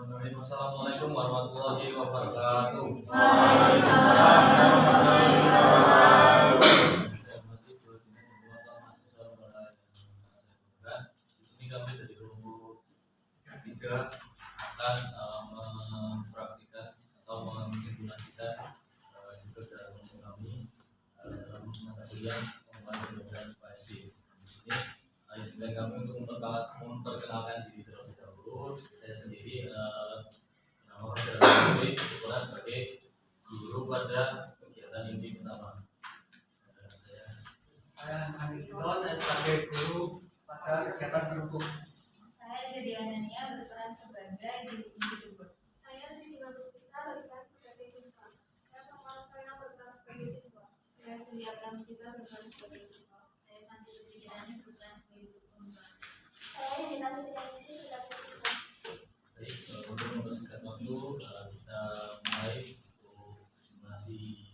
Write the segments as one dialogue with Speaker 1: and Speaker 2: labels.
Speaker 1: Bismillahirrahmanirrahim. Assalamualaikum warahmatullahi wabarakatuh.
Speaker 2: Waalaikumsalam warahmatullahi wabarakatuh.
Speaker 1: Saya hormati Bapak Ibu mahasiswa Unpad. Di sini kami dari kelompok 3 akan mempraktikkan atau mensimulasikan tugas dalam kelompok kami dalam mata kuliah pengembangan pembelajaran IPS. Di sini izinkan kami untuk memperkenalkan diri terlebih dahulu. Saya sendiri nama saya Adalah sebagai guru pada kegiatan ini pertama.
Speaker 3: Saya sebagai guru pada kegiatan pendukung.
Speaker 2: Saya jadi Anania berperan sebagai guru kedua.
Speaker 4: Saya Siti Baguspita berperan sebagai siswa. Saya Kepala Sarana berperan sebagai siswa. Saya Sindia Pramsita berperan sebagai siswa.
Speaker 2: Saya Santi Sutikirani berperan sebagai guru pembuka.
Speaker 4: Saya Dina Fitrianingsih sebagai siswa.
Speaker 1: Baik, untuk mempersingkat waktu kita mulai untuk simulasi.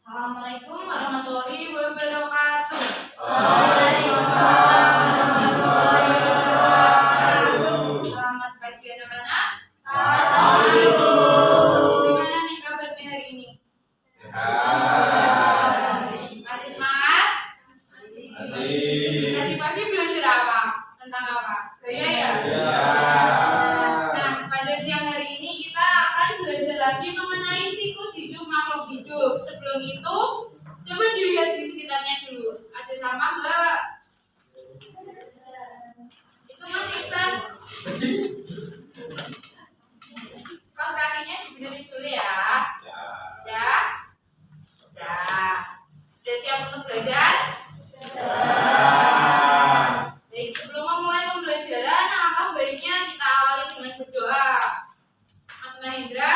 Speaker 2: Assalamualaikum warahmatullahi wabarakatuh. Selamat pagi anak-anak. Gimana nih kabarnya hari ini? Masih semangat? Tadi pagi belajar apa? Tentang apa? Gaya ya? Nah, pada siang hari ini kita akan belajar lagi mengenai siklus hidup makhluk hidup. Sebelum itu, coba dilihat di sekitarnya dulu. Ada sampah enggak? Itu masih Iksan. Kaos kakinya dibenerin dulu ya. Ya. Ya. Sudah siap untuk belajar? Baik, sebelum memulai pembelajaran, alangkah baiknya kita awali dengan berdoa. Mas Mahendra,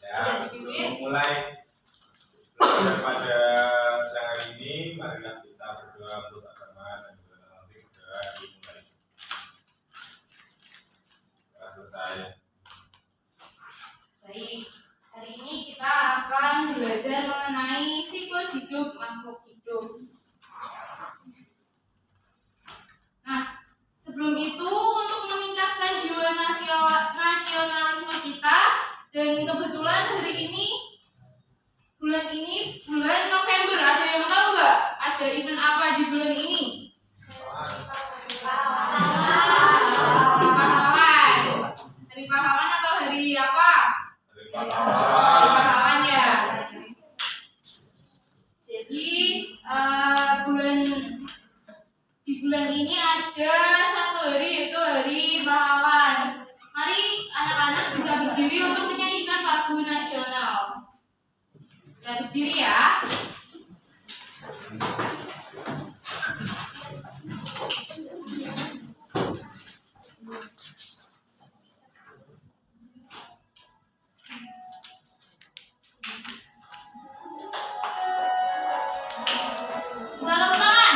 Speaker 5: Ya, sebelum mulai belajar pada siang hari ini, marilah kita berdoa untuk agama dan juga nanti berdoa dimulai. Sudah selesai.
Speaker 2: baik. Hari ini kita akan belajar mengenai siklus hidup makhluk hidup. Nah, sebelum itu untuk meningkatkan jiwa nasionalisme kita, dan kebetulan hari ini bulan November, ada yang tahu nggak ada event apa di bulan ini? Hari pahlawan atau hari apa?
Speaker 5: Dari
Speaker 2: Hari
Speaker 5: pahlawan.
Speaker 2: pahlawan ya. Jadi di bulan ini ada satu hari, yaitu hari pahlawan. Mari anak-anak bisa berdiri untuk menyanyikan lagu nasional. Bisa berdiri ya. Salam tangan.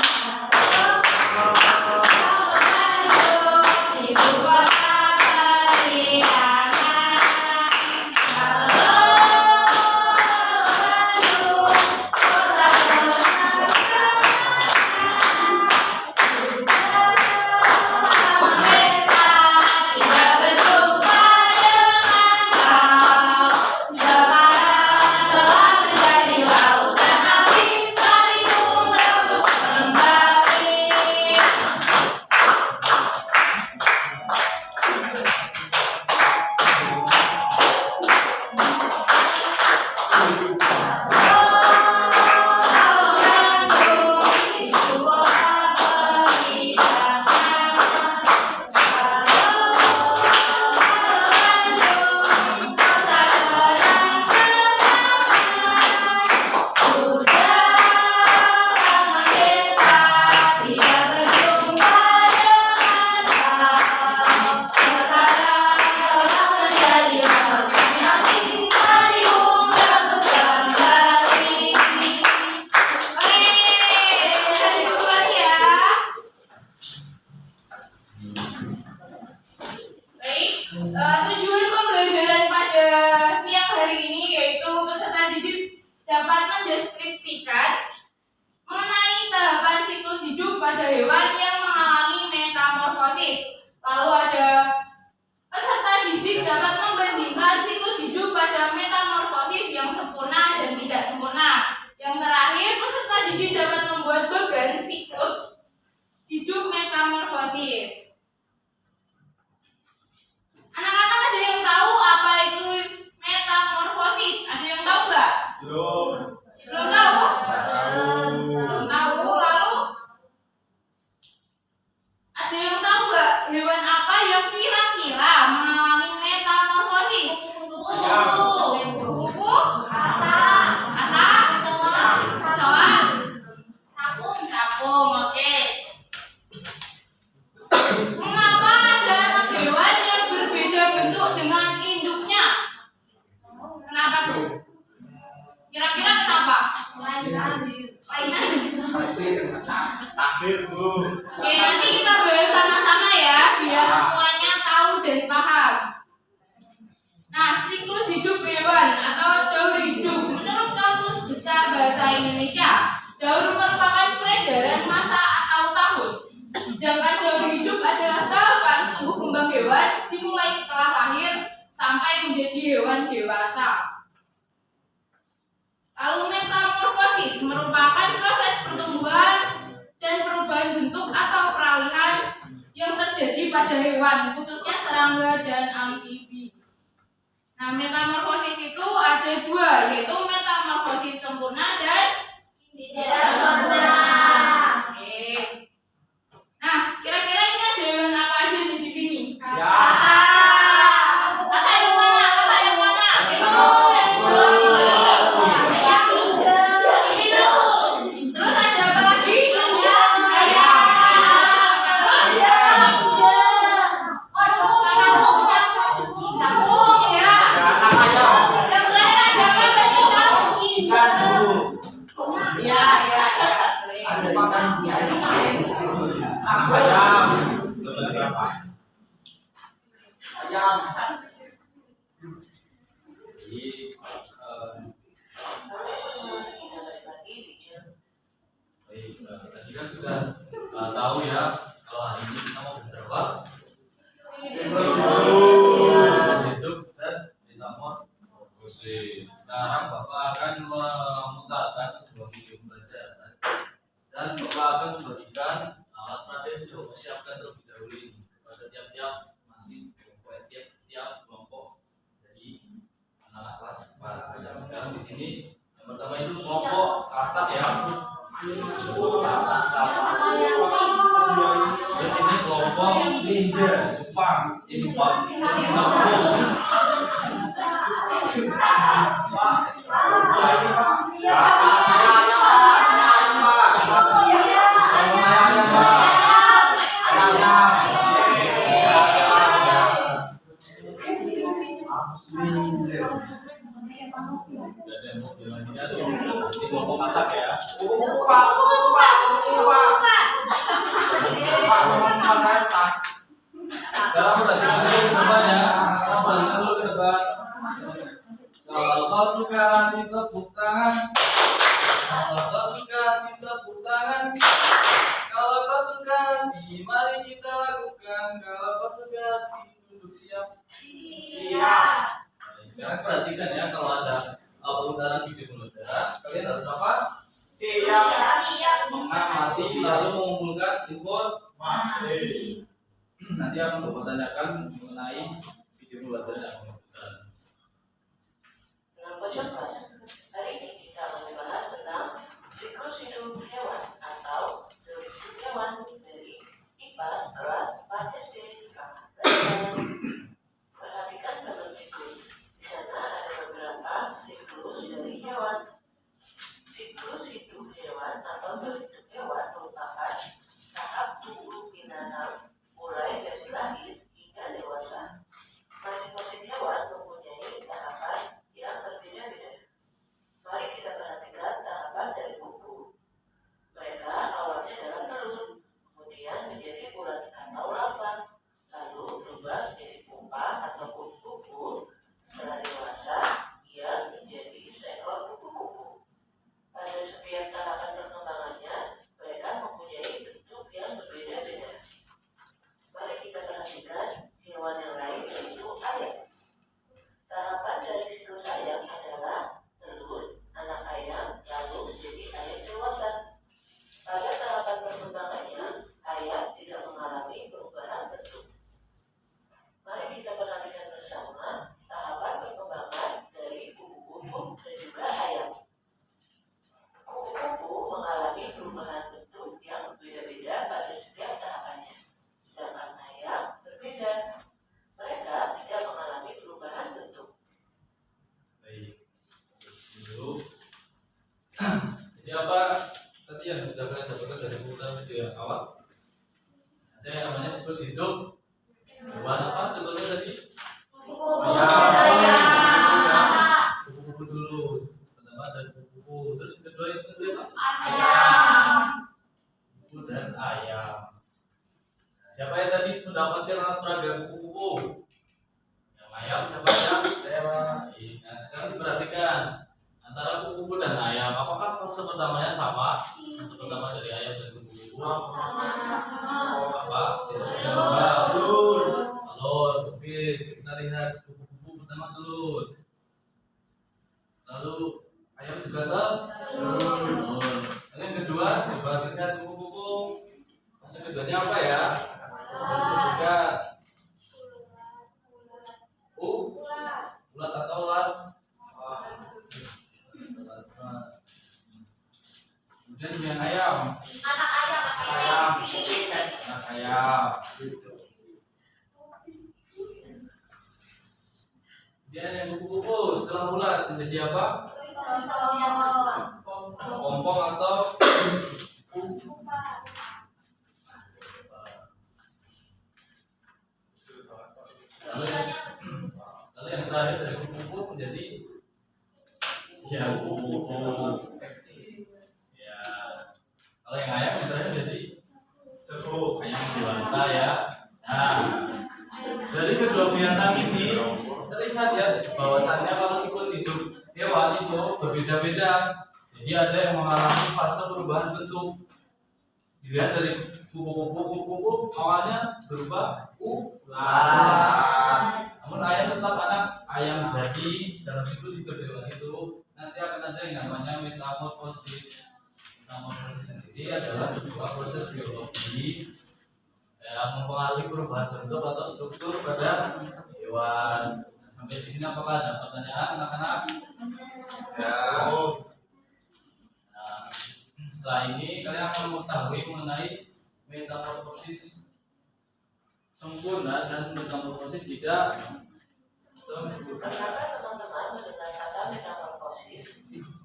Speaker 2: Ibu kota Pariaman. dapat mendeskripsikan mengenai tahapan siklus hidup pada hewan yang mengalami metamorfosis. Lalu ada peserta didik dapat membandingkan siklus hidup pada metamorfosis yang sempurna dan tidak sempurna. Yang terakhir, peserta didik dapat membuat bagan siklus hidup metamorfosis. Anak-anak ada yang tahu apa itu metamorfosis? Ada yang tahu nggak?
Speaker 5: Belum.
Speaker 2: Belum tahu? Belum tahu. Lalu ada yang tahu nggak hewan apa yang kira-kira mengalami metamorfosis? Kuku, anak, kecoa, capung. Oke. Mengapa ada anak hewan yang berbeda bentuk dengan induknya? Kenapa tuh? Kira-kira kenapa? Lainan.
Speaker 5: Akhir Bu.
Speaker 2: Oke, nanti kita bahas sama-sama ya, biar semuanya tahu dan paham. Nah, siklus hidup hewan atau daur hidup menurut Kamus Besar Bahasa Indonesia, daur merupakan peredaran masa atau tahun. Sedangkan daur hidup adalah tahapan tumbuh kembang hewan dimulai setelah lahir sampai menjadi hewan dewasa. Lalu metamorfosis merupakan proses pertumbuhan dan perubahan bentuk atau peralihan yang terjadi pada hewan, khususnya serangga dan amfibi. Nah, metamorfosis itu ada dua, yaitu metamorfosis sempurna dan tidak sempurna. Oke. Nah, kira-kira ini ada hewan apa aja nih di sini?
Speaker 5: Ya.
Speaker 2: Kata yang mana? Kata yang mana? Terus ada apa lagi? Capung ya. Yang terakhir ada apa tadi? Ya, ya.
Speaker 5: Ayam. Lebih berapa?
Speaker 3: Ayam.
Speaker 1: Jadi baik, tadi kan sudah tahu ya kalau hari ini kita mau bicara apa? Siklus hidup dan metamorfosis. Sekarang Bapak akan memutarkan sebuah video pembelajaran dan Bapak akan membagikan alat peraga yang sudah Bapak siapkan terlebih dahulu ini pada tiap-tiap masing tiap kelompok dari anak kelas 4. Dan sekarang di sini yang pertama itu kelompok katak ya. Di sini kelompok ninja Jepang. Ini Jepang. Ini kelompok katak ya. Sekarang berarti sini namanya. Sekarang berarti dulu kita bahas. Kalau kau suka hati tepuk tangan. Kalau kau suka hati tepuk tangan. Kalau kau suka hati mari kita lakukan. Kalau kau suka hati duduk siap. Sekarang perhatikan ya, kalau ada penggunaan video pembelajaran, kalian harus apa?
Speaker 5: Siap.
Speaker 1: Mengamati lalu mengumpulkan informasi. Nanti akan Bapak tanyakan mengenai video pembelajaran yang mengumpulkan.
Speaker 6: Dengan pojok kelas, hari ini kita akan membahas tentang siklus hidup hewan atau daur hidup hewan dari IPAS kelas 4 SD. Selamat belajar. Perhatikan gambar berikut. Di sana ada beberapa siklus dari hewan. Siklus hidup hewan atau daur hidup hewan merupakan tahap tumbuh binatang mulai dari lahir hingga dewasa. Masing-masing hewan mempunyai tahapan yang berbeda-beda.
Speaker 1: kedua itu apa?
Speaker 2: Ayam.
Speaker 1: Kuku dan ayam. Siapa yang tadi mendapatkan alat peraga kuku-kuku? Yang ayam siapa ya? Nah, sekarang perhatikan antara kuku-kuku dan ayam. Apakah fase pertamanya sama? Fase pertama dari ayam dan kuku-kuku apa? Disebutnya apa? Telur. Telur. Oke, kita lihat kuku-kuku pertama telur. Lalu ayam juga telur. Lalu yang kedua, coba lihat kuku-kuku. Fase keduanya apa ya? Disebutkan ulat atau ulat. Kemudian yang ayam. Anak ayam. Kemudian yang kupu-kupu setelah ulat menjadi apa? Pompong atau lalu yang terakhir dari kupu-kupu menjadi ya kupu-kupu. Ya. Kalau yang ayam yang terakhir jadi ayam dewasa ya. Nah, dari kedua binatang ini terlihat ya bahwasannya kalau siklus hidup hewan itu berbeda-beda. Jadi ada yang mengalami fase perubahan bentuk. Dilihat dari kupu-kupu awalnya berubah ular. Namun ayam tetap anak ayam jadi dalam siklus hidup dewasa itu nanti akan ada yang namanya metamorfosis. Metamorfosis sendiri adalah sebuah proses biologi yang mempengaruhi perubahan bentuk atau struktur pada hewan. Sampai di sini apakah ada pertanyaan anak-anak? Ya. Nah, setelah ini kalian akan mengetahui mengenai metamorfosis sempurna dan metamorfosis tidak sempurna.
Speaker 6: Apakah teman-teman mendengar kata metamorfosis?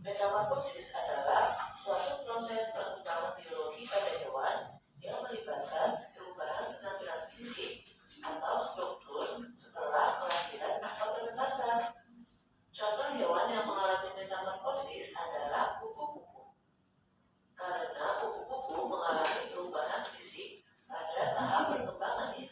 Speaker 6: Metamorfosis adalah suatu proses perkembangan biologi pada hewan yang melibatkan perubahan penampilan fisik atau struktur setelah kelahiran atau penetasan. Contoh hewan yang mengalami metamorfosis adalah kupu-kupu. Karena kupu-kupu mengalami perubahan fisik pada tahap perkembangannya.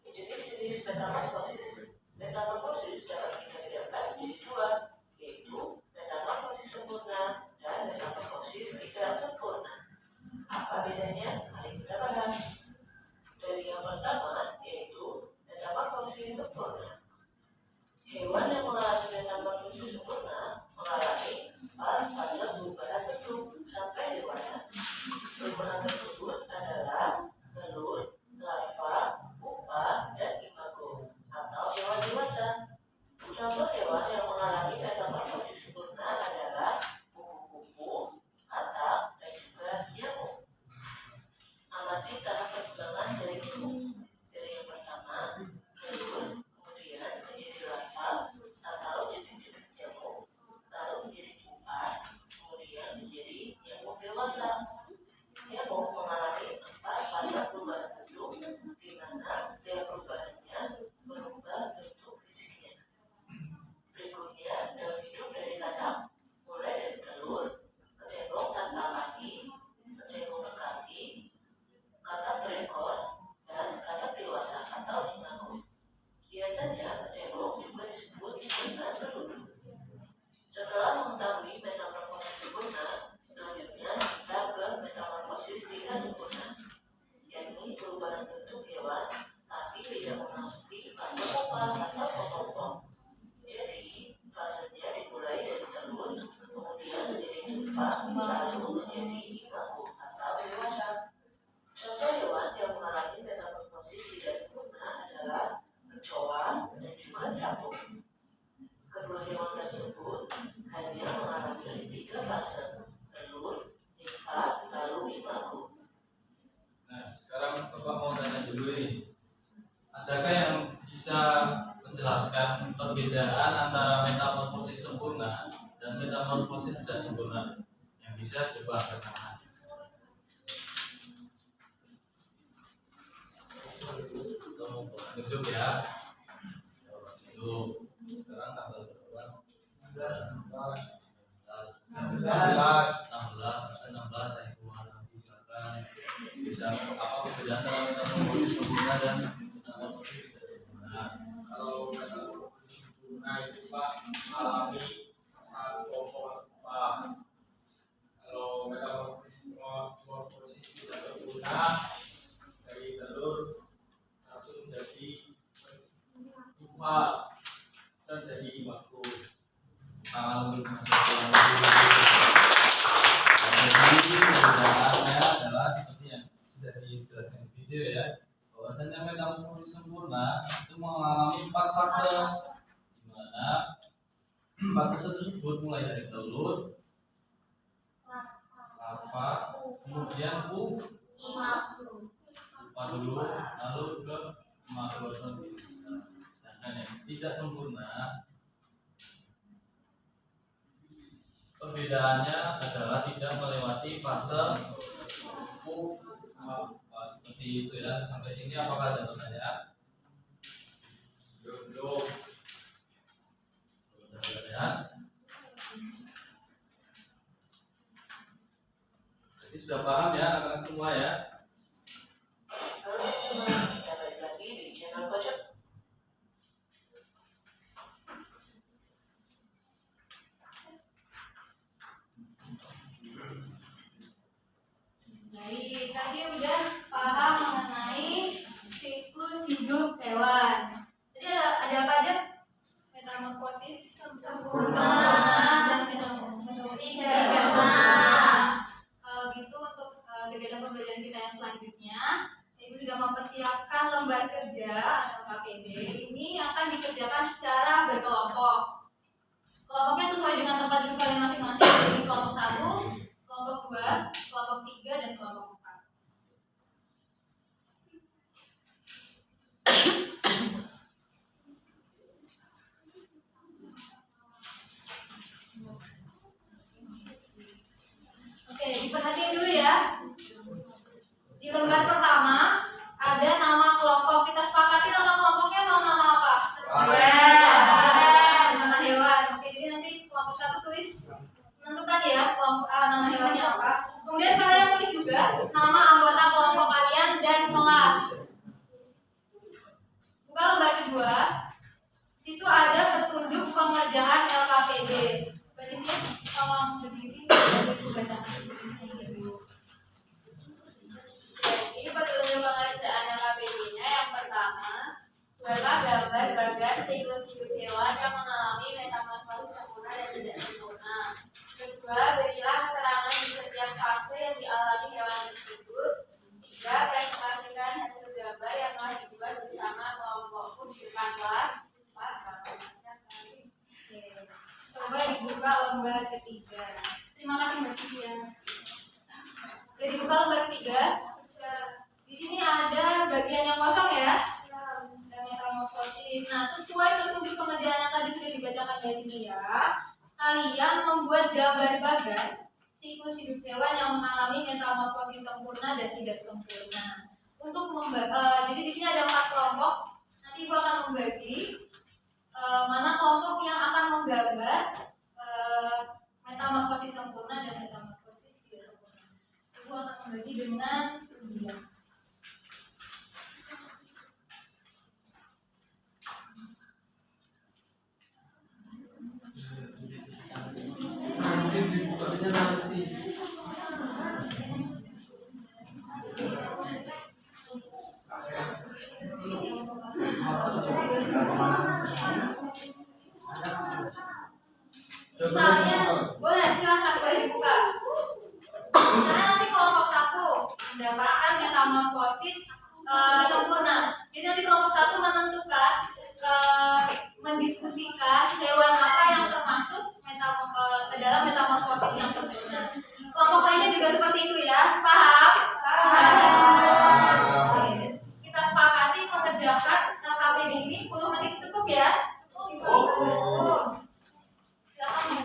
Speaker 6: Jenis-jenis metamorfosis. Metamorfosis dapat kita bedakan menjadi dua, yaitu metamorfosis sempurna dan metamorfosis tidak sempurna. Apa bedanya? Mari kita bahas. Dari yang pertama, yaitu metamorfosis sempurna. Hewan yang mengalami metamorfosis sempurna mengalami 4 fase perubahan bentuk sampai dewasa. Perubahan tersebut adalah telur, larva, pupa, dan imago atau hewan dewasa. Contoh hewan yang mengalami metamorfosis sempurna adalah kupu-kupu, katak, dan juga nyamuk. Amati tahap perkembangan dari nyamuk. Dari yang pertama, telur, kemudian menjadi larva atau jentik-jentik nyamuk, lalu menjadi pupa, kemudian menjadi nyamuk dewasa. Nyamuk mengalami 4 fase perubahan bentuk, di mana setiap perubahannya merubah bentuk fisiknya. Berikutnya, daun hidup dari katak, mulai dari telur, kecebong tanpa kaki, kecebong berkaki, katak berekor, dan katak dewasa atau imago. Biasanya kecebong juga disebut dengan beruduk. Setelah mengetahui metamorfosis sempurna, selanjutnya kita ke metamorfosis tidak sempurna, yakni perubahan bentuk hewan tapi tidak memasuki fase pupa atau pompong. Jadi, fasenya dimulai dari telur, kemudian menjadi nyamuk, lalu menjadi imago atau dewasa. Contoh hewan yang mengalami metamorfosis tidak sempurna adalah kecoa dan juga capung. Kedua hewan tersebut hanya mengalami 3 fase, telur, nimfa, lalu imago.
Speaker 1: Nah, sekarang Bapak mau tanya dulu ini. Adakah yang bisa menjelaskan perbedaan antara metamorfosis sempurna dan metamorfosis tidak sempurna? Yang bisa coba angkat tangan. Tunjuk ya. Dulu. Sekarang tanggal berapa? 19. 16 saya keluar nanti silakan bisa apa perbedaan antara metamorfosis sempurna dan metamorfosis tidak sempurna.
Speaker 5: Kalau metamorfosis sempurna itu Pak alami saat kelompok Pak. Kalau metamorfosis tidak sempurna dari telur langsung jadi pupa dan jadi makro.
Speaker 1: Untuk masuk jadi perbedaannya adalah seperti yang sudah dijelaskan di video ya, bahwasanya metamorfosis sempurna itu mengalami 4 fase, di mana 4 fase tersebut mulai dari telur, larva, kemudian pupa dulu, lalu ke makrozoon. Sedangkan yang tidak sempurna perbedaannya adalah tidak melewati fase seperti itu ya. Sampai sini apakah ada pertanyaan? Belum. Ada pertanyaan? Jadi sudah paham ya anak-anak semua ya?
Speaker 6: Lalu kita balik lagi di channel pojok.
Speaker 2: Baik, tadi udah paham mengenai siklus hidup hewan. Jadi ada apa aja? Metamorfosis sempurna dan metamorfosis tidak sempurna. Gitu untuk kegiatan pembelajaran kita yang selanjutnya. Ibu sudah mempersiapkan lembar kerja atau KPD. Ini akan dikerjakan secara berkelompok. Kelompoknya sesuai dengan tempat duduk kalian masing-masing. Jadi kelompok 1, kelompok 2, kelompok 3, dan kelompok 4. Oke, diperhatiin dulu ya. Di lembar pertama ada nama kelompok. Kita sepakati nama kelompoknya mau nama apa? Nama hewan. Oke, jadi nanti kelompok 1 tulis menentukan ya kelompok nama hewannya apa. Kemudian kalian tulis juga nama anggota kelompok kalian dan kelas. Buka lembar kedua. Situ ada petunjuk pengerjaan LKPD. Mbak Cynthia, tolong berdiri dan ibu bacakan.
Speaker 4: Jadi petunjuk pengerjaan LKPD-nya yang pertama, buatlah gambar bagan siklus hidup hewan yang mengalami metamorfosis sempurna dan tidak sempurna. Kedua, berilah keterangan di setiap fase yang dialami hewan tersebut. Tiga, presentasikan hasil gambar yang telah dibuat bersama kelompokku di depan kelas.
Speaker 2: Coba dibuka lembar ketiga. Terima kasih Mbak Cynthia. Oke, dibuka lembar ketiga. Di sini ada bagian yang kosong ya. Dan metamorfosis. Nah, sesuai petunjuk pengerjaan yang tadi sudah dibacakan Mbak Cynthia, kalian membuat gambar bagan siklus hidup hewan yang mengalami metamorfosis sempurna dan tidak sempurna. Untuk jadi di sini ada 4 kelompok. Nanti Ibu akan membagi mana kelompok yang akan menggambar metamorfosis sempurna dan metamorfosis tidak sempurna. Ibu akan membagi dengan dia.
Speaker 3: Nanti dibukanya nanti.
Speaker 2: Misalnya, boleh silahkan boleh dibuka. Misalnya nanti kelompok 1 mendapatkan metamorfosis sempurna. Jadi nanti kelompok 1 menentukan mendiskusikan hewan apa yang termasuk ke dalam metamorfosis yang sempurna. Kelompok lainnya juga seperti itu ya, paham? Oke. Kita sepakati mengerjakan KPD ini 10 menit cukup ya? Cukup. Silakan.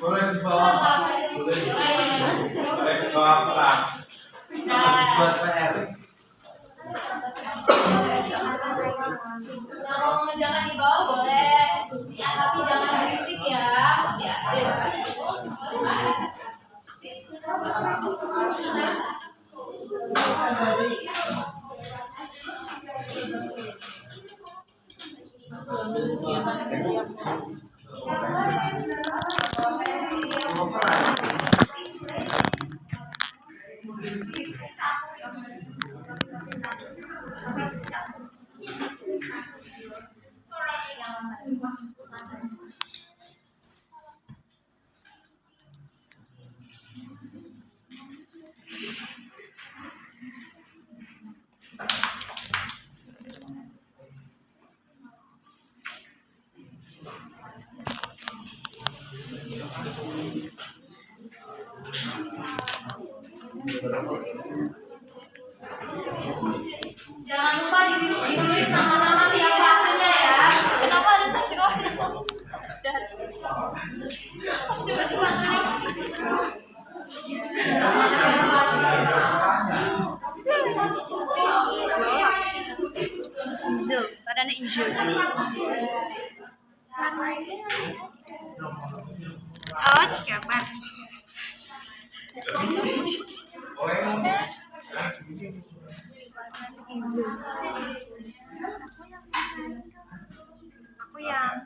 Speaker 5: Boleh dibawa, boleh dibawa pulang. Buat PR.
Speaker 2: Yang mau mengerjakan di bawah boleh, ya, tapi jangan berisik ya. Ya. Jangan lupa ditulis nama-nama tiap fasenya ya. Kenapa ada saksi kok? Coba-coba
Speaker 7: Hijau, badannya hijau. Oh, kabar. Aku yang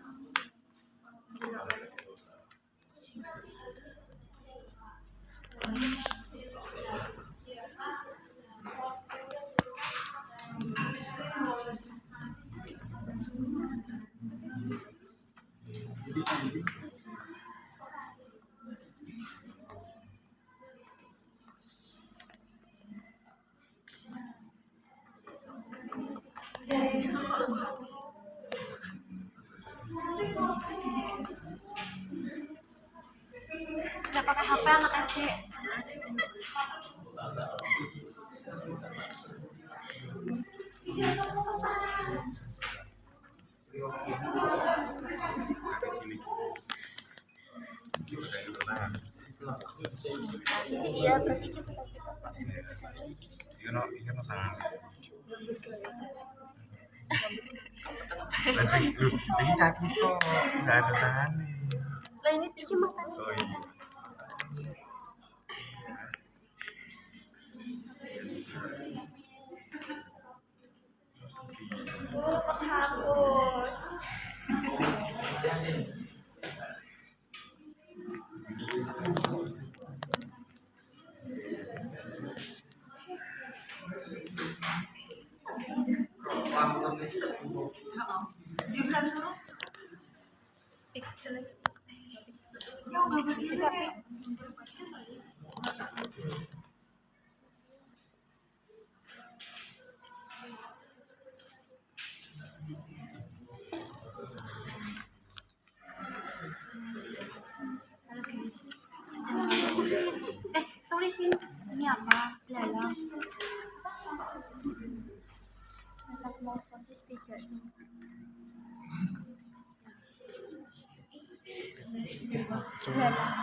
Speaker 7: udah pakai HP anak SD. Iya, berarti kita
Speaker 5: Ini kaki tuh nggak ada tangannya.
Speaker 7: lah ini pikir makan.
Speaker 5: Oh iya.
Speaker 7: Penghapus. Tulisin ini apa? Belalang. Metamorfosis 3 sih. Belalang.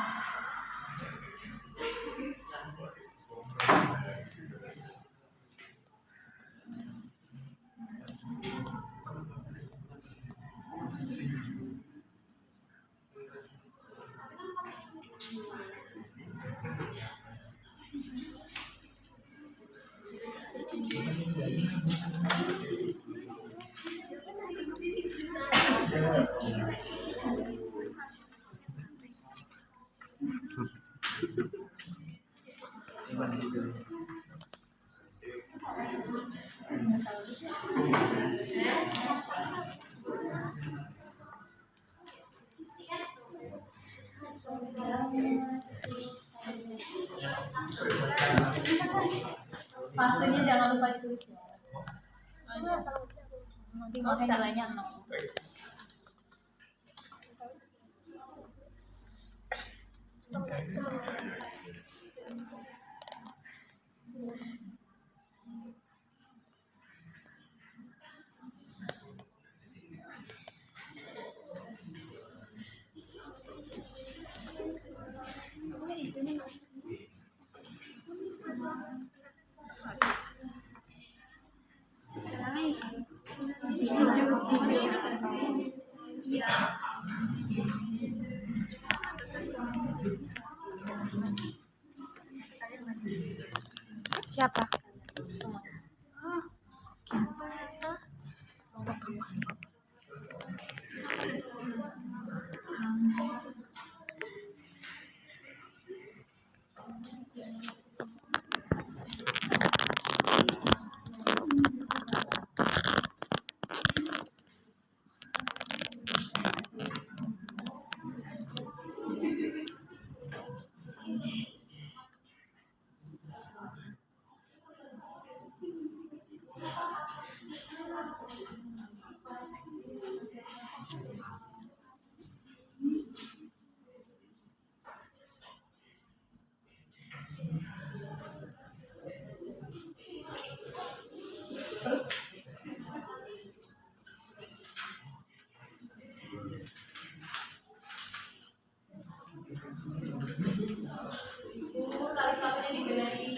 Speaker 3: Simpan di situ.
Speaker 2: Fasenya jangan lupa ditulis ya. Nanti makanya nilainya 0.
Speaker 7: Siapa?
Speaker 2: Kali satunya dibenerin.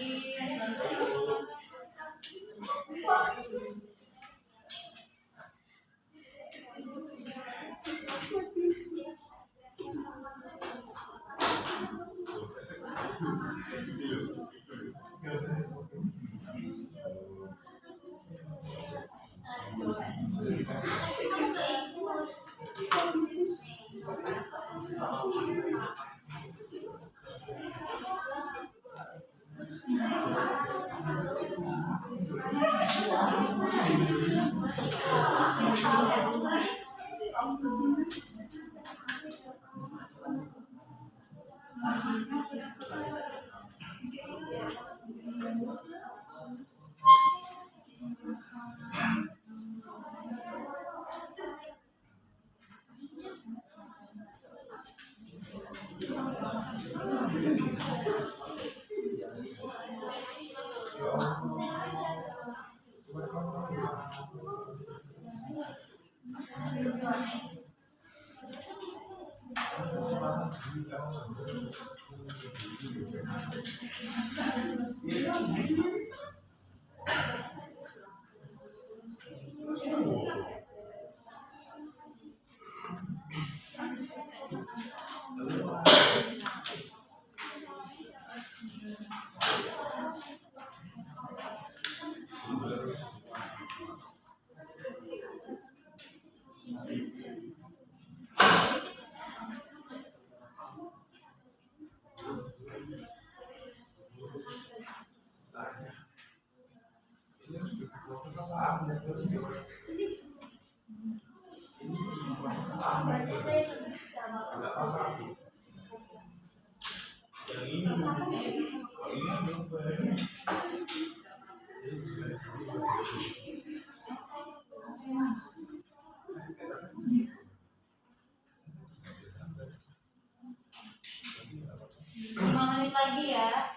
Speaker 2: Lagi ya.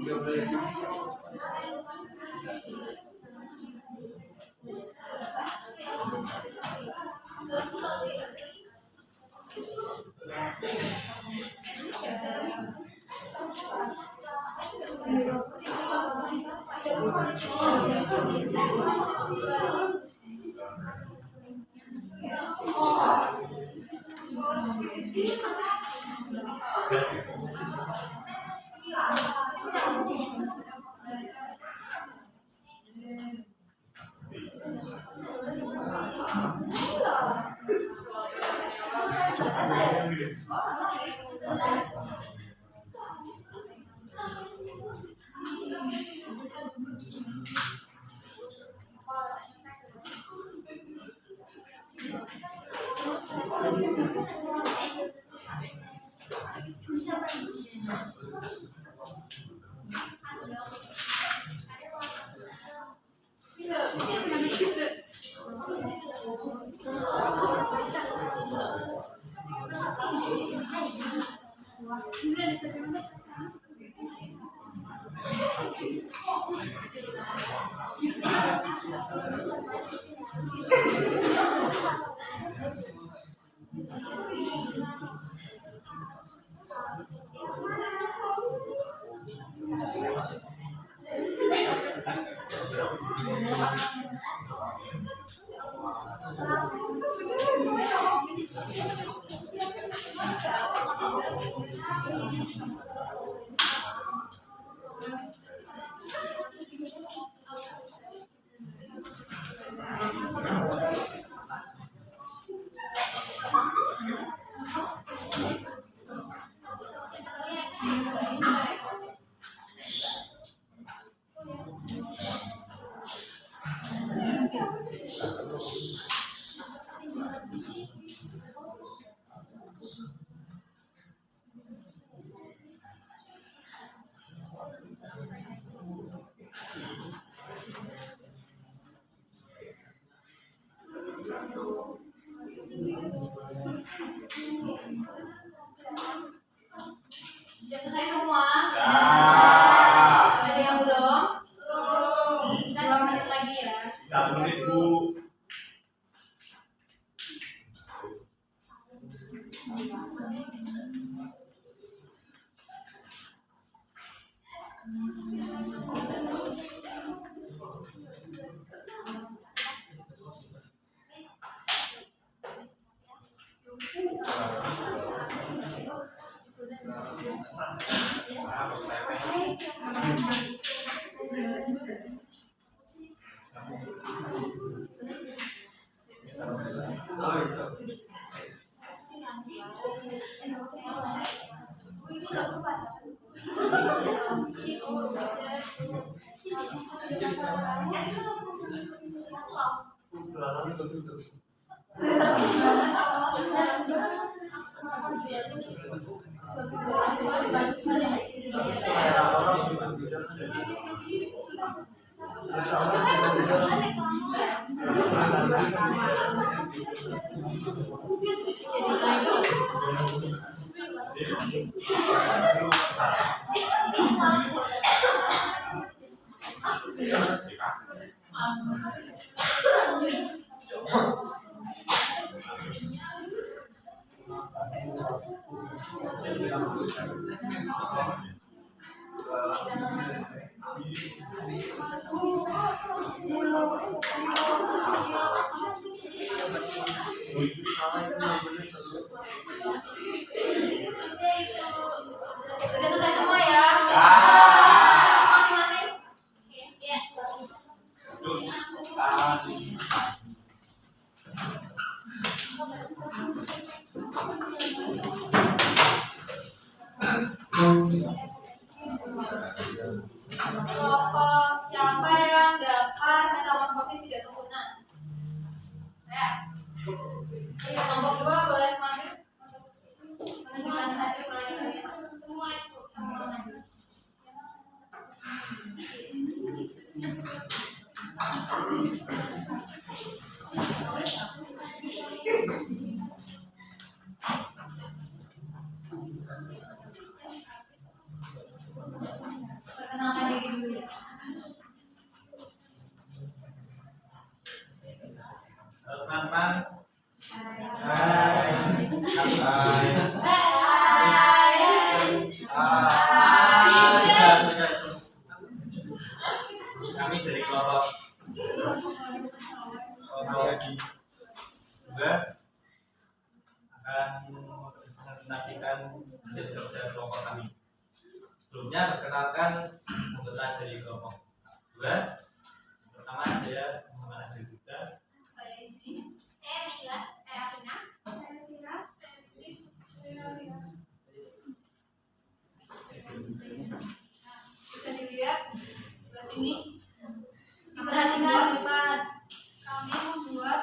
Speaker 2: Sudah selesai semua?
Speaker 5: Ya.
Speaker 2: Ada yang belum? 2 menit lagi ya.
Speaker 5: 1 menit, Bu.
Speaker 2: Sudah selesai semua ya?
Speaker 5: Ya.
Speaker 2: Masing-masing? Iya. Kelompok siapa yang dapat metamorfosis tidak sempurna? Ya. Kelompok 2 boleh maju untuk menunjukkan hasil penelitiannya. Semua maju. Perkenalkan
Speaker 1: teman-teman.
Speaker 5: Hai.
Speaker 1: Kami dari kelompok dua akan mempresentasikan hasil kerja kelompok kami. Sebelumnya perkenalkan anggota dari kelompok dua. Pertama saya Muhammad Azri Buddha.
Speaker 2: Saya Ismi. Saya Mila. Saya Akina. Saya Tira. Saya Fitri. Saya Lia. Bisa dilihat sebelah sini. Diperhatikan lipat. Kami membuat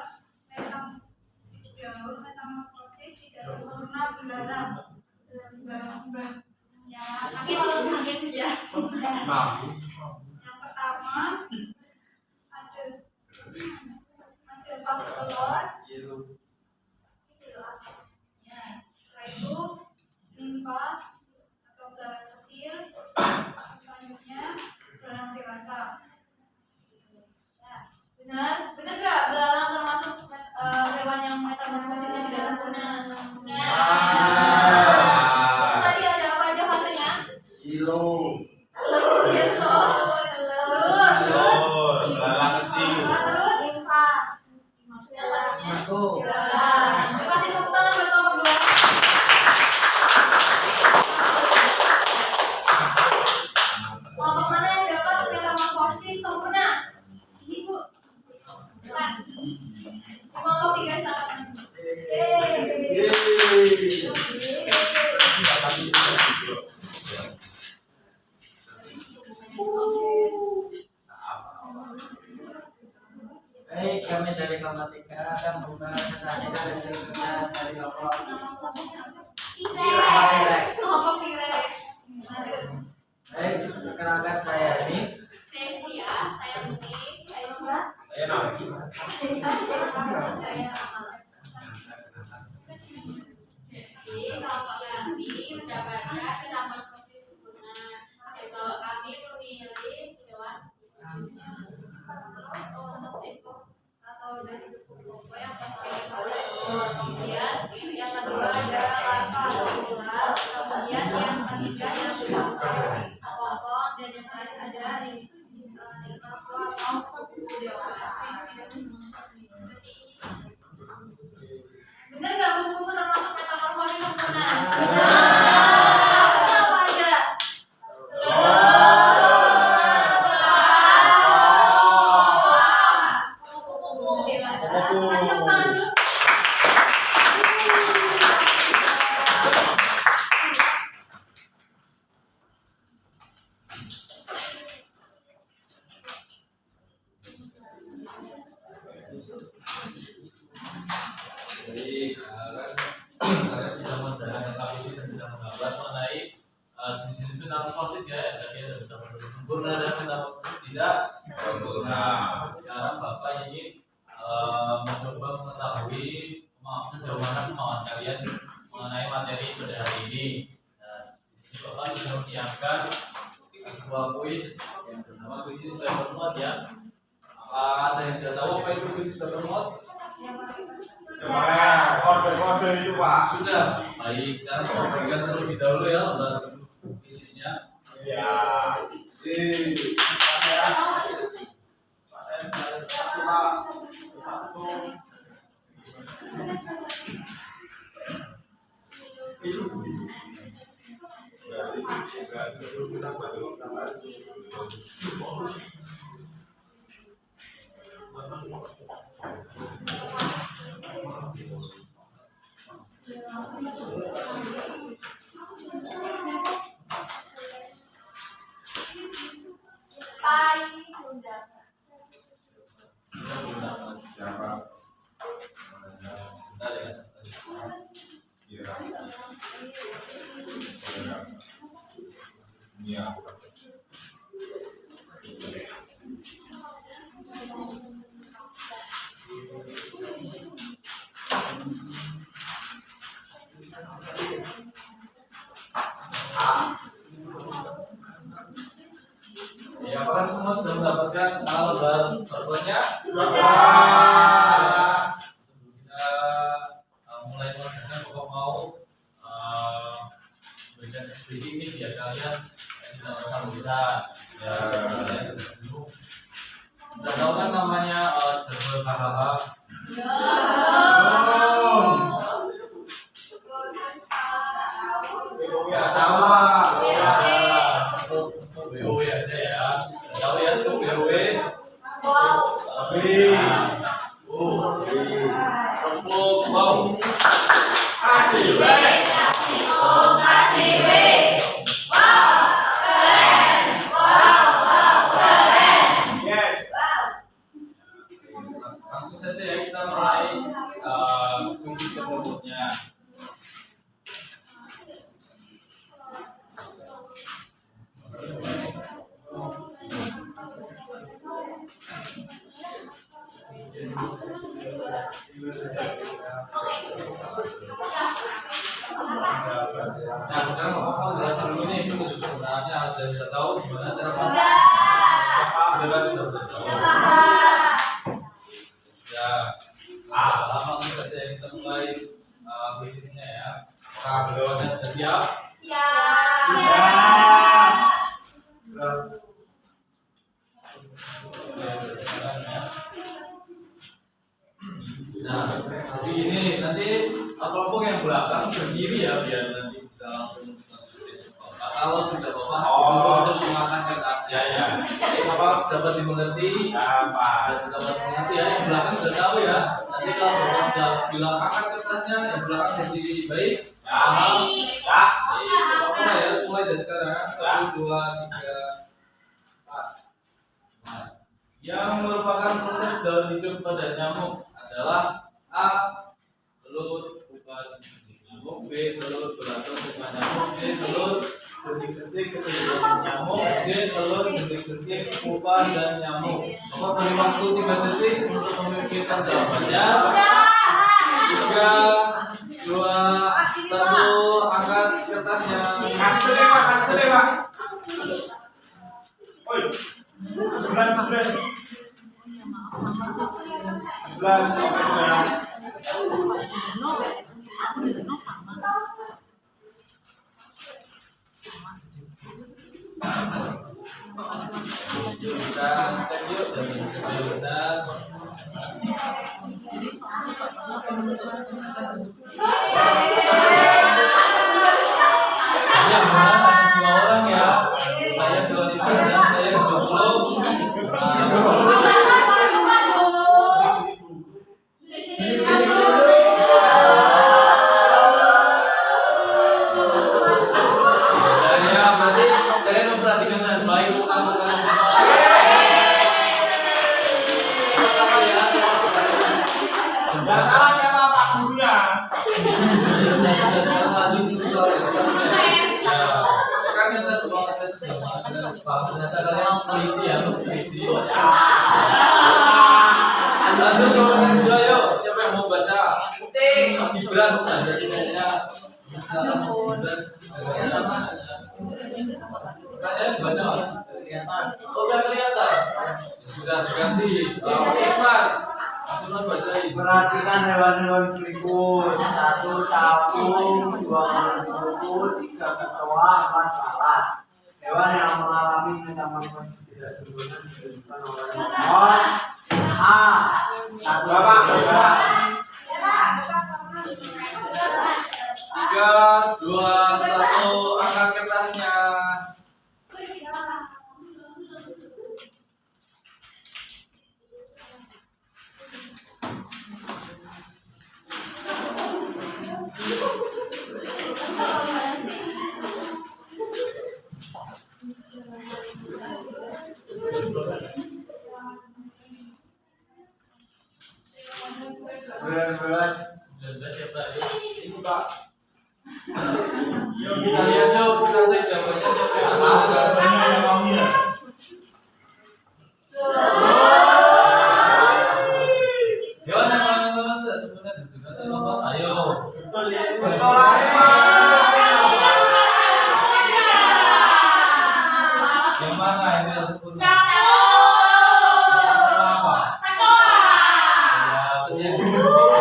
Speaker 2: jalur metamorfosis tidak sempurna berdarah dalam sebab ya sakit ya. Yang pertama ada pas telur. Ya, setelah itu limfa atau darah kecil. Selanjutnya beralang dewasa. Ya, benar nggak belalang termasuk hewan yang metamorfosisnya tidak sempurna? Ya. Terus tadi ada apa aja fasenya?
Speaker 5: Telur.
Speaker 1: Belalang kecil.
Speaker 2: Terus yang satunya dewasa. Terima kasih tepuk tangan buat kelompok dua. Kelompok mana yang dapat metamorfosis sempurna? Ibu. Bukan. Kelompok tiga sama.
Speaker 3: Baik, kami dari kelompok 3 akan mempresentasikan hasil kerja dari kelompok
Speaker 2: T-Rex. Kelompok T-Rex.
Speaker 3: Baik, perkenalkan saya ini.
Speaker 2: Devia, saya Putih, saya Nora.
Speaker 5: Saya Nabi.
Speaker 2: Jadi kelompok kami mendapatkan metamorfosis sempurna. Kalau kami memilih hewan terus untuk siklus atau dari buku yang pertama, kemudian yang kedua adalah larva atau ular, kemudian yang ketiga yang sudah apapun, dan yang terakhir ada larva atau dewasa. Benar nggak buku-buku termasuk metamorfosis sempurna? Maksudnya apa aja? Kasih tepuk tangan dulu.
Speaker 1: Jadi kalian sudah menjalankan KPI dan sudah menggambar mengenai jenis-jenis metamorfosis ya, ada metamorfosis sempurna dan metamorfosis tidak sempurna. Sekarang Bapak ingin mencoba mengetahui sejauh mana kemauan kalian mengenai materi pada hari ini. Nah, di sini Bapak sudah menyiapkan sebuah kuis yang bernama kuis paper mode ya. Ada yang sudah tahu apa itu kuis paper mode?
Speaker 5: Kode-kode itu Pak.
Speaker 1: Sudah. Baik, sekarang saya berikan terlebih dahulu ya untuk bisnisnya.
Speaker 5: Ya.
Speaker 1: Tepuk wow.
Speaker 5: Asik. Yes.
Speaker 1: Langsung saja ya kita mulai kuis berikutnya. Nah sekarang Bapak jelasin dulu nih itu sebenarnya ada sudah tahu gimana cara Bapak sudah tahu. Ya, langsung saja kita mulai kuisnya ya. Apakah semuanya sudah siap? Nah, jadi ini nanti kelompok yang belakang berdiri ya biar nanti bisa langsung kalau sudah Bapak untuk mengangkat kertasnya ya. Jadi Bapak dapat dimengerti, dapat mengerti ya. Yang belakang sudah tahu ya. Nanti kalau Bapak sudah bilang angkat kertasnya, yang belakang berdiri baik. Ya. Bapak ya mulai dari sekarang 1, 2, 3, 4. Yang merupakan proses dalam hidup pada nyamuk adalah A. Telur pupa jentik nyamuk, B. Telur beratur pupa nyamuk, C. Telur jentik-jentik ketujuh nyamuk, D. Telur jentik-jentik pupa dan nyamuk. Bapak beri waktu 3 detik untuk memikirkan jawabannya. 3, 2, 1, angkat kertasnya.
Speaker 5: Kasih sedih Pak. Oi. 11.
Speaker 1: Kita cek yuk dari kita. Ya, dua orang ya. Saya 25 dan saya 20.
Speaker 5: Nggak salah siapa Pak gurunya?
Speaker 1: Lanjut ke pertanyaan kedua yuk. Siapa yang mau baca? Mas Gibran, jadi kayaknya pertanyaan dibaca Mas. Oh nggak kelihatan. Sudah diganti. Mas Isman. Mas Isman bacain.
Speaker 3: Perhatikan hewan-hewan berikut: 1 capung, 2 kupu, 3 kecoa, 4 lalat. Hewan yang mengalami metamorfosis tidak sempurna disebutkan oleh nomor A. 1
Speaker 5: Bapak.
Speaker 1: 3, 2, 1, angkat kertasnya. Siapa yuk? Ini Pak. Yuk kita lihat yuk, kita cek jawabannya siapa yang tahu jawabannya yang mau ya. Hewan yang teman-teman tidak sempurna disebutkan oleh Bapak. Ayo.
Speaker 5: Betul Pak.
Speaker 1: Yang mana yang tidak sempurna? Apa? Ya, betul.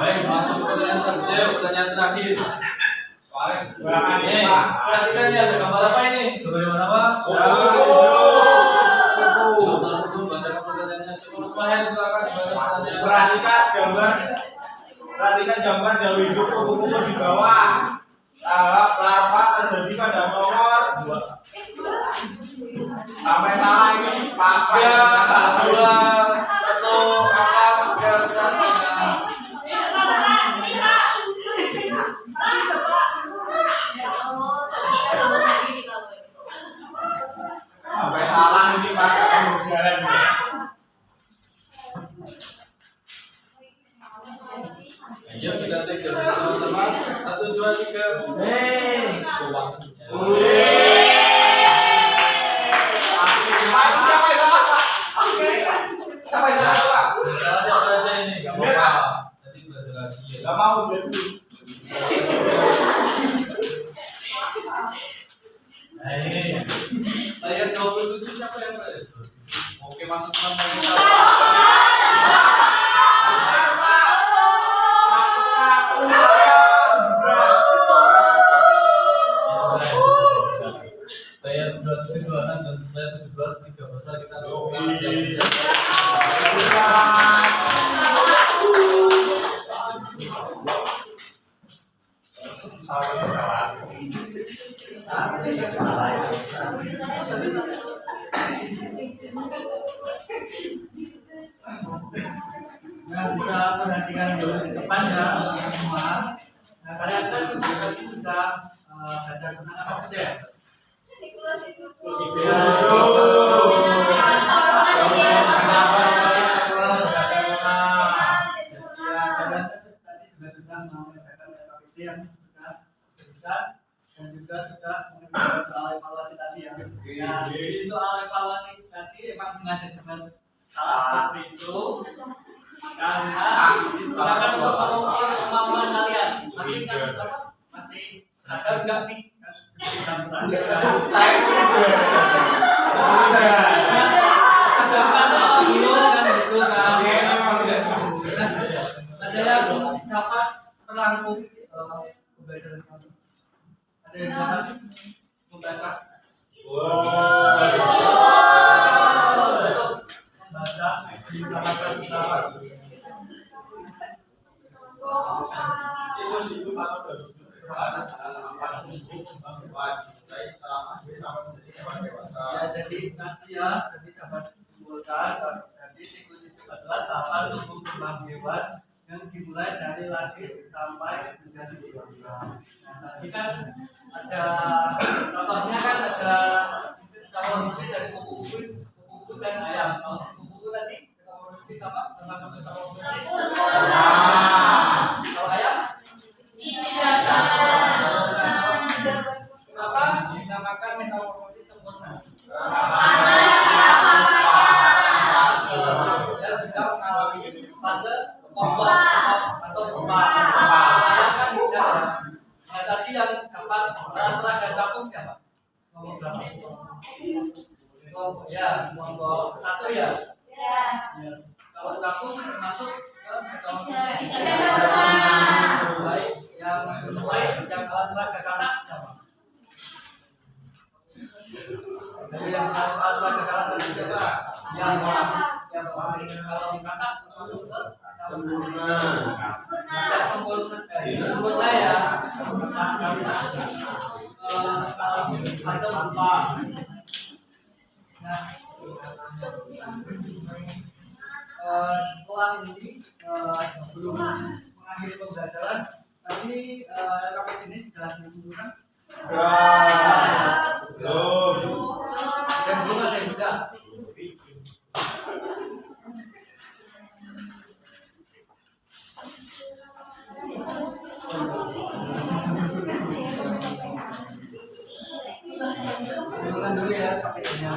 Speaker 1: Baik, masuk ke pertanyaan selanjutnya, pertanyaan terakhir. Perhatikan ini ada gambar apa ini? Gambar mana Pak? Salah satu bacakan pertanyaannya. Ismail silakan dibaca pertanyaan.
Speaker 5: Perhatikan gambar dari hidup kupu-kupu di bawah. Tahap larva terjadi pada
Speaker 1: 3, 2, 1, angkat kertasnya.
Speaker 3: Sampai salah ini Pak, kamu jalan ya.
Speaker 1: Ayo kita cek jawabannya sama-sama. 1, 2, 3.
Speaker 3: Sampai salah Pak.
Speaker 1: Salah siapa aja ini? Gak apa-apa. Nanti belajar lagi ya.
Speaker 3: Gak mau jadi.
Speaker 1: Nah ini layar 27 siapa yang berada? Oke masuk sama layar 27 dan layar 17 tiga besar kita
Speaker 8: Nah, bisa perhatikan dulu di depan ya semua. Nah, kalian kan tadi sudah baca tentang apa saja ya?
Speaker 4: Siklus hidup.
Speaker 8: Yang sudah disebutkan dan juga sudah mengenai soal evaluasi tadi ya. Nah, di soal evaluasi tadi emang sengaja dengan salah seperti itu karena silakan untuk mengukur kemampuan kalian. Masih kan masih ada enggak nih? Ada yang dapat merangkum pembelajaran kamu? Ada yang dapat membaca? Baca di belakang kita. Ya, jadi nanti ya, jadi sahabat simpulkan, jadi siklus itu adalah tahapan tumbuh kembang hewan yang dimulai dari lahir sampai menjadi dewasa. Nah, tadi kan ada contohnya kan ada evolusi dari kuku-kuku dan ayam. Kalau kuku-kuku tadi evolusi sama evolusi. Kalau ayam? Kenapa dinamakan metamorfosis sempurna? Dan juga mengalami fase atau pembahasan. Nah, tadi yang dapat peraga capung siapa? Nomor berapa? Oh ya, nomor 1 ya. Ya. Kalau capung masuk ke metamorfosis. Baik, yang baik yang alat peraga kanak siapa? Jadi yang alat peraga kanak tadi siapa? Yang paling kalau kanak masuk ke sempurna ya fase apa? Nah, setelah ini belum mengakhiri pembelajaran tadi rapid ini sudah dikumpulkan dan belum ada yang sudah. Jangan dulu ya pakainya.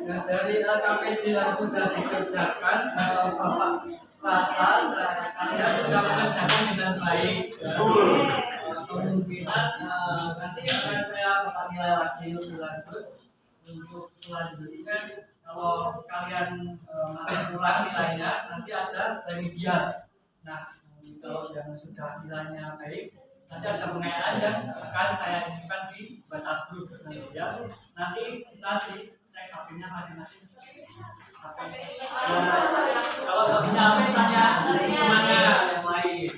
Speaker 8: Nah, dari KPD yang sudah dikerjakan, Bapak rasa kalian sudah mengerjakan dengan baik. Kemungkinan nanti akan saya menilai lagi lebih lanjut untuk selanjutnya. Kalau kalian masih kurang nilainya, nanti ada remedial. Nah, kalau yang sudah nilainya baik, nanti ada pengayaan yang akan saya inginkan di WhatsApp group ya. Nanti bisa dicek HP-nya masing-masing. Kalau nggak punya HP, tanya temannya yang lain.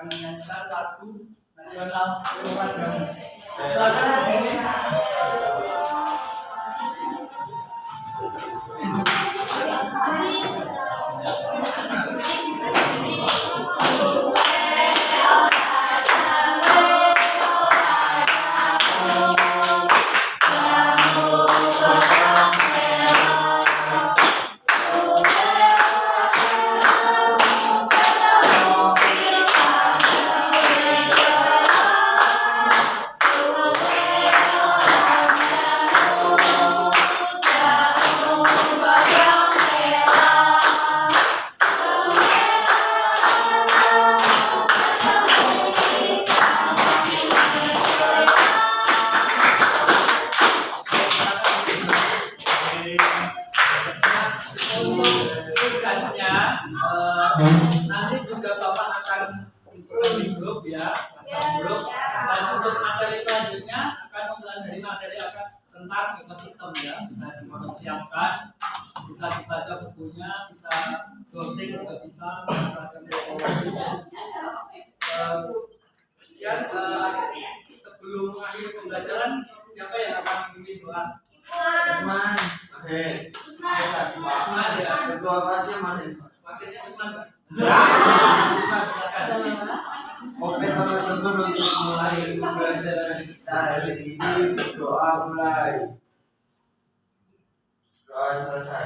Speaker 8: akan menyanyikan lagu nasional Eropa Jamu. Silakan berdiri. Tugasnya nanti juga Bapak akan di grup ya, grup. Dan untuk materi selanjutnya akan mempelajari materi tentang ekosistem ya, bisa dipersiapkan, bisa dibaca bukunya, bisa browsing juga bisa menggunakan teknologi. Kemudian sebelum akhir pembelajaran siapa yang akan memimpin doa?
Speaker 3: Usman. Oke.
Speaker 8: Usman ya.
Speaker 3: Ketua kelasnya mana?
Speaker 8: Wakilnya Usman Pak.
Speaker 3: Ya.
Speaker 8: Silakan.
Speaker 3: Oke teman-teman, untuk mulai pembelajaran kita hari ini, doa mulai. Doa selesai.